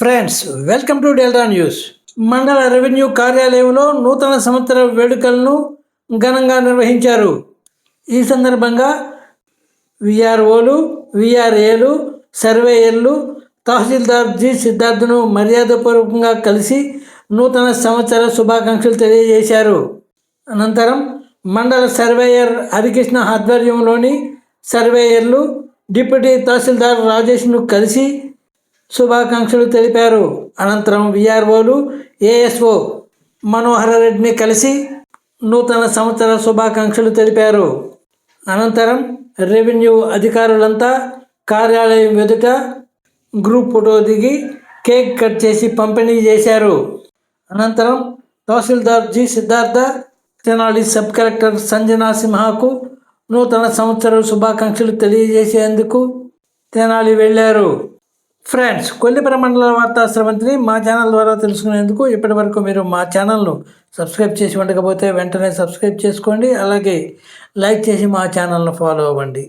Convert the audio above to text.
Friends, welcome to delta news. మండల revenue కార్యాలయంలో నూతన సంవత్సర వేడుకలను ఘనంగా నిర్వహించారు. ఈ సందర్భంగా విఆర్ఓలు, విఆర్ఏలు, సర్వేయర్లు తహసీల్దార్ జి సిద్ధార్థను మర్యాదపూర్వకంగా కలిసి నూతన సంవత్సర శుభాకాంక్షలు తెలియజేశారు. అనంతరం మండల సర్వేయర్ హరికృష్ణ ఆధ్వర్యంలోని సర్వేయర్లు డిప్యూటీ తహసీల్దార్ రాజేష్ను కలిసి శుభాకాంక్షలు తెలిపారు. అనంతరం విఆర్ఓలు, ఏఎస్ఓ మనోహర రెడ్డిని కలిసి నూతన సంవత్సర శుభాకాంక్షలు తెలిపారు. అనంతరం రెవెన్యూ అధికారులంతా కార్యాలయం ఎదుట గ్రూప్ ఫోటో దిగి కేక్ కట్ చేసి పంపిణీ చేశారు. అనంతరం tahsildar G Siddhartha, Tenali sub collector Sanjana సింహాకు నూతన సంవత్సర శుభాకాంక్షలు తెలియజేసేందుకు తెనాలి వెళ్ళారు. ఫ్రెండ్స్, కొల్లిపర మండల వార్తా స్రవంతిని మా ఛానల్ ద్వారా తెలుసుకునేందుకు ఇప్పటి వరకు మీరు మా ఛానల్ను సబ్స్క్రైబ్ చేసి ఉండకపోతే వెంటనే సబ్స్క్రైబ్ చేసుకోండి. అలాగే లైక్ చేసి మా ఛానల్ను ఫాలో అవ్వండి.